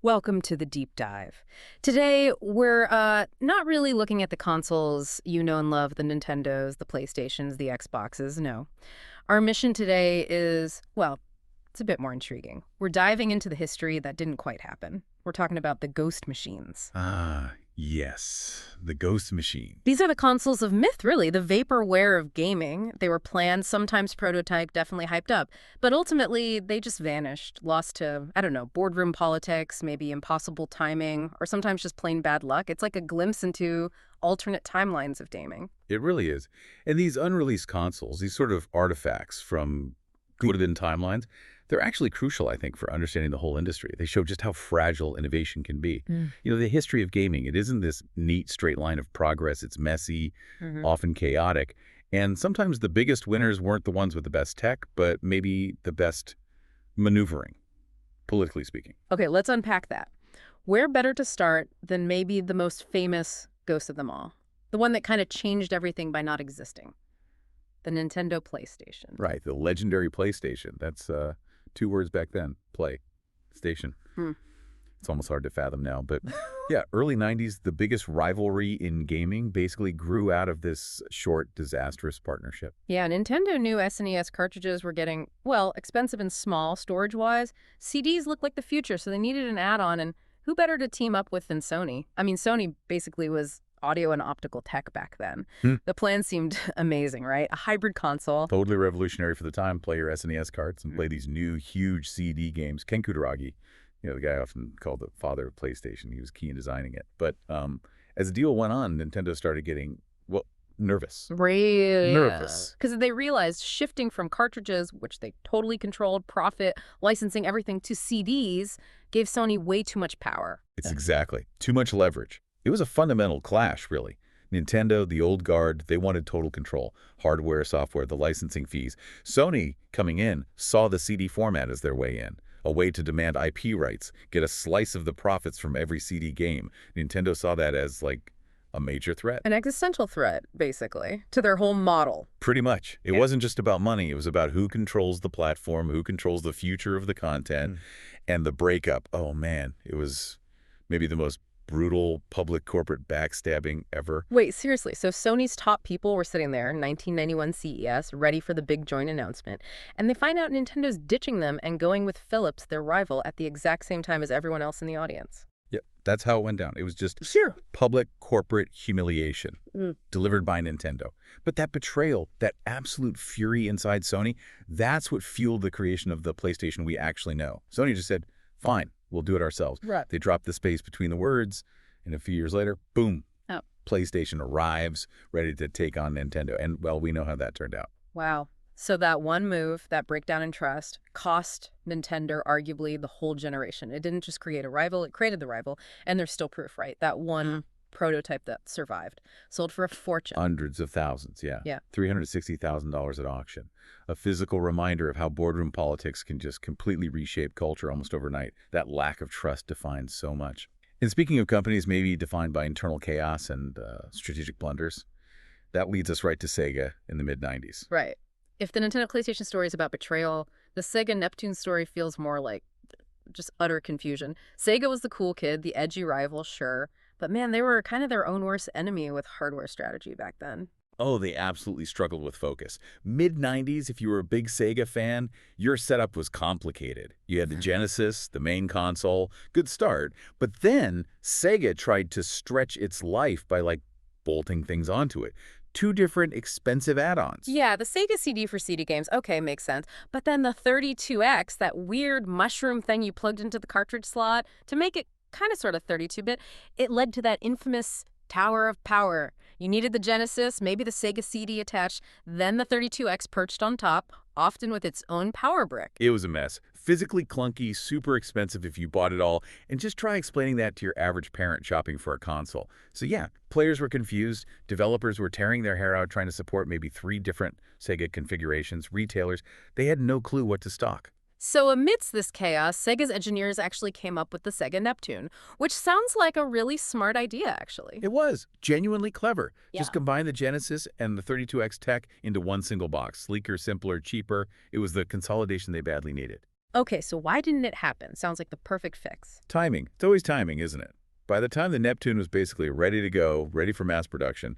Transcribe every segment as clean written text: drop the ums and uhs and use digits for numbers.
Welcome to the deep dive. Today, we're not really looking at the consoles you know and love, the Nintendos, the PlayStations, the Xboxes, no. Our mission today is, well, it's a bit more intriguing. We're diving into the history that didn't quite happen. We're talking about the ghost machines. Ah, yes. The Ghost Machine. These are the consoles of myth, really, the vaporware of gaming. They were planned, sometimes prototyped, definitely hyped up. But ultimately, they just vanished, lost to, I don't know, boardroom politics, maybe impossible timing, or sometimes just plain bad luck. It's like a glimpse into alternate timelines of gaming. It really is. And these unreleased consoles, these sort of artifacts from would have been timelines, they're actually crucial, I think, for understanding the whole industry. They show just how fragile innovation can be. You know, the history of gaming, it isn't this neat straight line of progress. It's messy, often chaotic. And sometimes the biggest winners weren't the ones with the best tech, but maybe the best maneuvering, politically speaking. Okay, let's unpack that. Where better to start than maybe the most famous ghost of them all? The one that kind of changed everything by not existing. The Nintendo PlayStation. Right, the legendary PlayStation. That's 2 words back then, play, station. It's almost hard to fathom now. But yeah, early 90s, the biggest rivalry in gaming basically grew out of this short, disastrous partnership. Yeah, Nintendo knew SNES cartridges were getting, well, expensive and small storage-wise. CDs looked like the future, so they needed an add-on, and who better to team up with than Sony? I mean, Sony basically was audio and optical tech back then. The plan seemed amazing, right? A hybrid console. Totally revolutionary for the time. Play your SNES carts and play these new, huge CD games. Ken Kutaragi, you know, the guy often called the father of PlayStation. He was key in designing it. But as the deal went on, Nintendo started getting, well, nervous. Really? Nervous. Because they realized shifting from cartridges, which they totally controlled, profit, licensing everything, to CDs gave Sony way too much power. It's exactly. Too much leverage. It was a fundamental clash, really. Nintendo, the old guard, they wanted total control. Hardware, software, the licensing fees. Sony, coming in, saw the CD format as their way in. A way to demand IP rights, get a slice of the profits from every CD game. Nintendo saw that as, like, a major threat. An existential threat, basically, to their whole model. Pretty much. It wasn't just about money. It was about who controls the platform, who controls the future of the content, and the breakup. Oh, man. It was maybe the most brutal public corporate backstabbing ever. Wait, seriously, so Sony's top people were sitting there in 1991 CES, ready for the big joint announcement, and they find out Nintendo's ditching them and going with Philips, their rival, at the exact same time as everyone else in the audience. Yep, that's how it went down. It was just public corporate humiliation delivered by Nintendo. But that betrayal, that absolute fury inside Sony, that's what fueled the creation of the PlayStation we actually know. Sony just said, fine, we'll do it ourselves. Right. They dropped the space between the words, and a few years later, boom, PlayStation arrives, ready to take on Nintendo. And, well, we know how that turned out. Wow. So that one move, that breakdown in trust, cost Nintendo arguably the whole generation. It didn't just create a rival, it created the rival. And there's still proof, right? That one prototype that survived. Sold for a fortune. Hundreds of thousands, yeah. Yeah. $360,000 at auction. A physical reminder of how boardroom politics can just completely reshape culture almost overnight. That lack of trust defines so much. And speaking of companies maybe defined by internal chaos and strategic blunders, that leads us right to Sega in the mid-90s. Right. If the Nintendo PlayStation story is about betrayal, the Sega Neptune story feels more like just utter confusion. Sega was the cool kid, the edgy rival, sure. But man, they were kind of their own worst enemy with hardware strategy back then. Oh, they absolutely struggled with focus. Mid-90s, if you were a big Sega fan, your setup was complicated. You had the Genesis, the main console, good start. But then Sega tried to stretch its life by, like, bolting things onto it. 2 different expensive add-ons. Yeah, the Sega CD for CD games, okay, makes sense. But then the 32X, that weird mushroom thing you plugged into the cartridge slot to make it kind of sort of 32-bit, it led to that infamous Tower of Power. You needed the Genesis, maybe the Sega CD attached, then the 32X perched on top, often with its own power brick. It was a mess. Physically clunky, super expensive if you bought it all, and just try explaining that to your average parent shopping for a console. So yeah, players were confused, developers were tearing their hair out trying to support maybe 3 different Sega configurations, retailers, they had no clue what to stock. So amidst this chaos, Sega's engineers actually came up with the Sega Neptune, which sounds like a really smart idea, actually. It was genuinely clever. Yeah. Just combine the Genesis and the 32X tech into one single box. Sleeker, simpler, cheaper. It was the consolidation they badly needed. Okay, so why didn't it happen? Sounds like the perfect fix. Timing. It's always timing, isn't it? By the time the Neptune was basically ready to go, ready for mass production,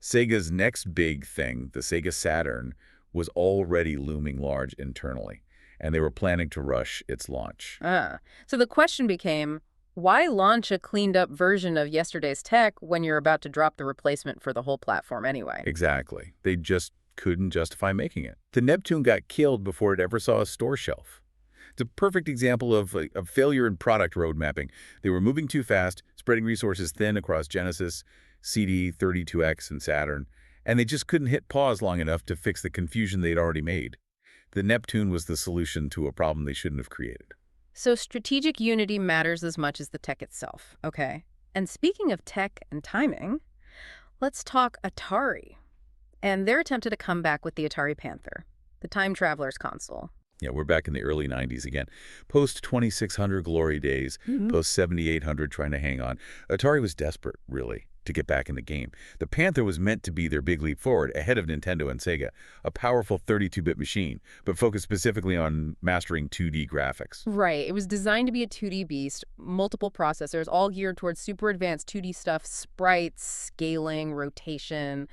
Sega's next big thing, the Sega Saturn, was already looming large internally, and they were planning to rush its launch. So the question became, why launch a cleaned-up version of yesterday's tech when you're about to drop the replacement for the whole platform anyway? Exactly. They just couldn't justify making it. The Neptune got killed before it ever saw a store shelf. It's a perfect example of a failure in product road mapping. They were moving too fast, spreading resources thin across Genesis, CD, 32X, and Saturn, and they just couldn't hit pause long enough to fix the confusion they'd already made. The Neptune was the solution to a problem they shouldn't have created. So strategic unity matters as much as the tech itself, okay? And speaking of tech and timing, let's talk Atari and their attempt at a comeback with the Atari Panther, the time traveler's console. Yeah, we're back in the early 90s again. Post-2600 glory days, post-7800 trying to hang on. Atari was desperate, really, to get back in the game. The Panther was meant to be their big leap forward, ahead of Nintendo and Sega, a powerful 32-bit machine, but focused specifically on mastering 2D graphics. Right. It was designed to be a 2D beast, multiple processors, all geared towards super advanced 2D stuff, sprites, scaling, rotation,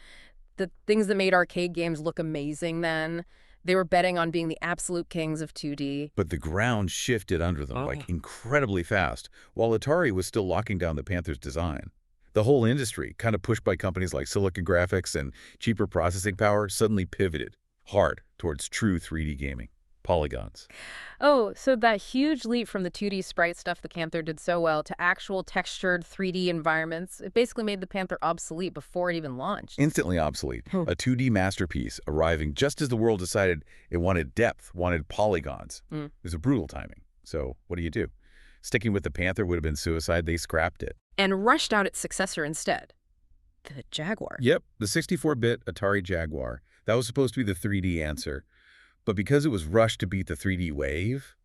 the things that made arcade games look amazing then. They were betting on being the absolute kings of 2D. But the ground shifted under them, like incredibly fast, while Atari was still locking down the Panther's design. The whole industry, kind of pushed by companies like Silicon Graphics and cheaper processing power, suddenly pivoted hard towards true 3D gaming. Polygons. Oh, so that huge leap from the 2D sprite stuff the Panther did so well to actual textured 3D environments, it basically made the Panther obsolete before it even launched. Instantly obsolete. A 2D masterpiece arriving just as the world decided it wanted depth, wanted polygons. It was a brutal timing. So what do? Sticking with the Panther would have been suicide. They scrapped it. And rushed out its successor instead, the Jaguar. Yep, the 64-bit Atari Jaguar. That was supposed to be the 3D answer. But because it was rushed to beat the 3D wave,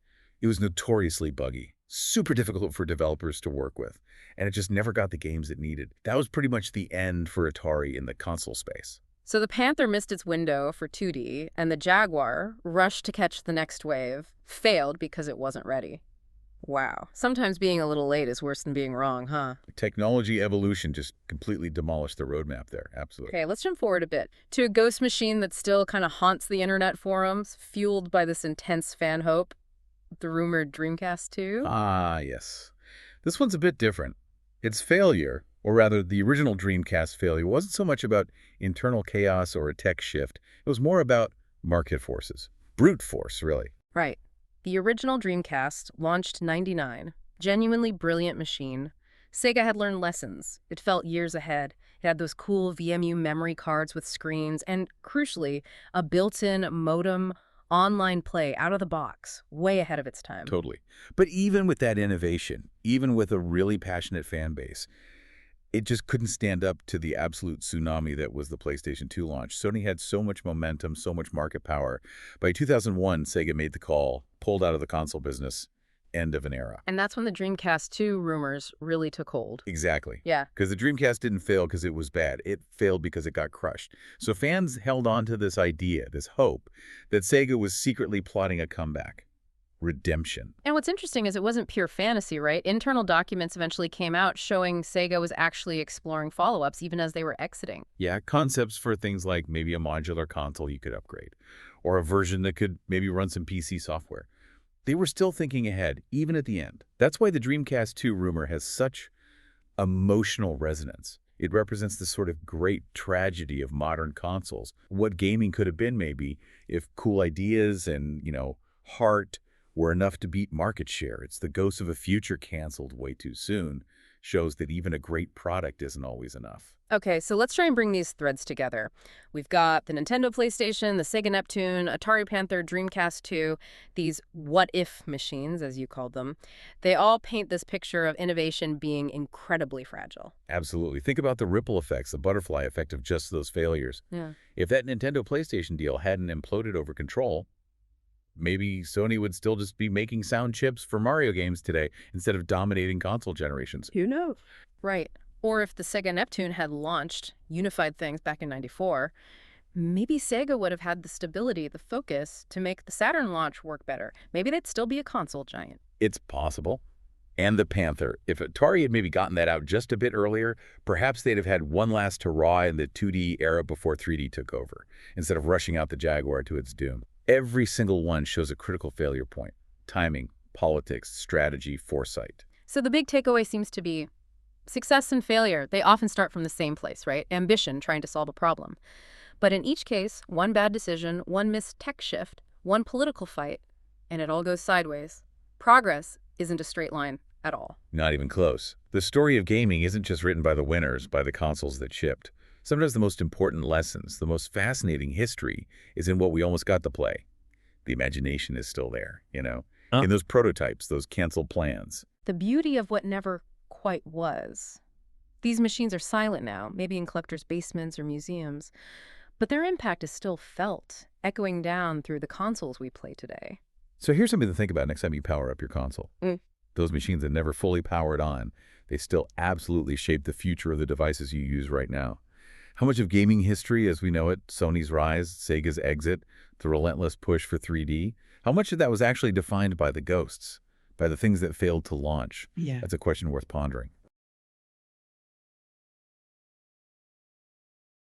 it was notoriously buggy, super difficult for developers to work with, and it just never got the games it needed. That was pretty much the end for Atari in the console space. So the Panther missed its window for 2D, and the Jaguar, rushed to catch the next wave, failed because it wasn't ready. Wow. Sometimes being a little late is worse than being wrong, huh? Technology evolution just completely demolished the roadmap there. Absolutely. Okay, let's jump forward a bit to a ghost machine that still kind of haunts the internet forums, fueled by this intense fan hope, the rumored Dreamcast 2. Ah, yes. This one's a bit different. Its failure, or rather the original Dreamcast failure, wasn't so much about internal chaos or a tech shift. It was more about market forces. Brute force, really. Right. The original Dreamcast launched '99, genuinely brilliant machine. Sega had learned lessons. It felt years ahead. It had those cool VMU memory cards with screens and, crucially, a built-in modem online play out of the box, way ahead of its time. Totally. But even with that innovation, even with a really passionate fan base, it just couldn't stand up to the absolute tsunami that was the PlayStation 2 launch. Sony had so much momentum, so much market power. By 2001, Sega made the call, pulled out of the console business, end of an era. And that's when the Dreamcast 2 rumors really took hold. Exactly. Yeah. Because the Dreamcast didn't fail because it was bad. It failed because it got crushed. So fans held on to this idea, this hope, that Sega was secretly plotting a comeback. Redemption. And what's interesting is it wasn't pure fantasy, right? Internal documents eventually came out showing Sega was actually exploring follow-ups even as they were exiting. Yeah, concepts for things like maybe a modular console you could upgrade, or a version that could maybe run some PC software. They were still thinking ahead, even at the end. That's why the Dreamcast 2 rumor has such emotional resonance. It represents this sort of great tragedy of modern consoles. What gaming could have been maybe if cool ideas and, heart were enough to beat market share. It's the ghost of a future canceled way too soon. Shows that even a great product isn't always enough. Okay, so let's try and bring these threads together. We've got the Nintendo PlayStation, the Sega Neptune, Atari Panther, Dreamcast 2, these what-if machines, as you called them. They all paint this picture of innovation being incredibly fragile. Absolutely. Think about the ripple effects, the butterfly effect of just those failures. Yeah. If that Nintendo PlayStation deal hadn't imploded over control, maybe Sony would still just be making sound chips for Mario games today instead of dominating console generations. Who knows? Right. Or if the Sega Neptune had launched, unified things back in '94, Maybe Sega would have had the stability, the focus, to make the Saturn launch work better. Maybe they'd still be a console giant. It's possible. And the Panther. If Atari had maybe gotten that out just a bit earlier, perhaps they'd have had one last hurrah in the 2D era before 3D took over, instead of rushing out the Jaguar to its doom. Every single one shows a critical failure point: timing, politics, strategy, foresight. So the big takeaway seems to be success and failure. They often start from the same place, right? Ambition, trying to solve a problem. But in each case, one bad decision, one missed tech shift, one political fight, and it all goes sideways. Progress isn't a straight line at all. Not even close. The story of gaming isn't just written by the winners, by the consoles that shipped. Sometimes the most important lessons, the most fascinating history, is in what we almost got to play. The imagination is still there, in those prototypes, those canceled plans. The beauty of what never quite was. These machines are silent now, maybe in collectors' basements or museums, but their impact is still felt, echoing down through the consoles we play today. So here's something to think about next time you power up your console. Those machines that never fully powered on, they still absolutely shape the future of the devices you use right now. How much of gaming history as we know it, Sony's rise, Sega's exit, the relentless push for 3D, how much of that was actually defined by the ghosts, by the things that failed to launch? Yeah. That's a question worth pondering.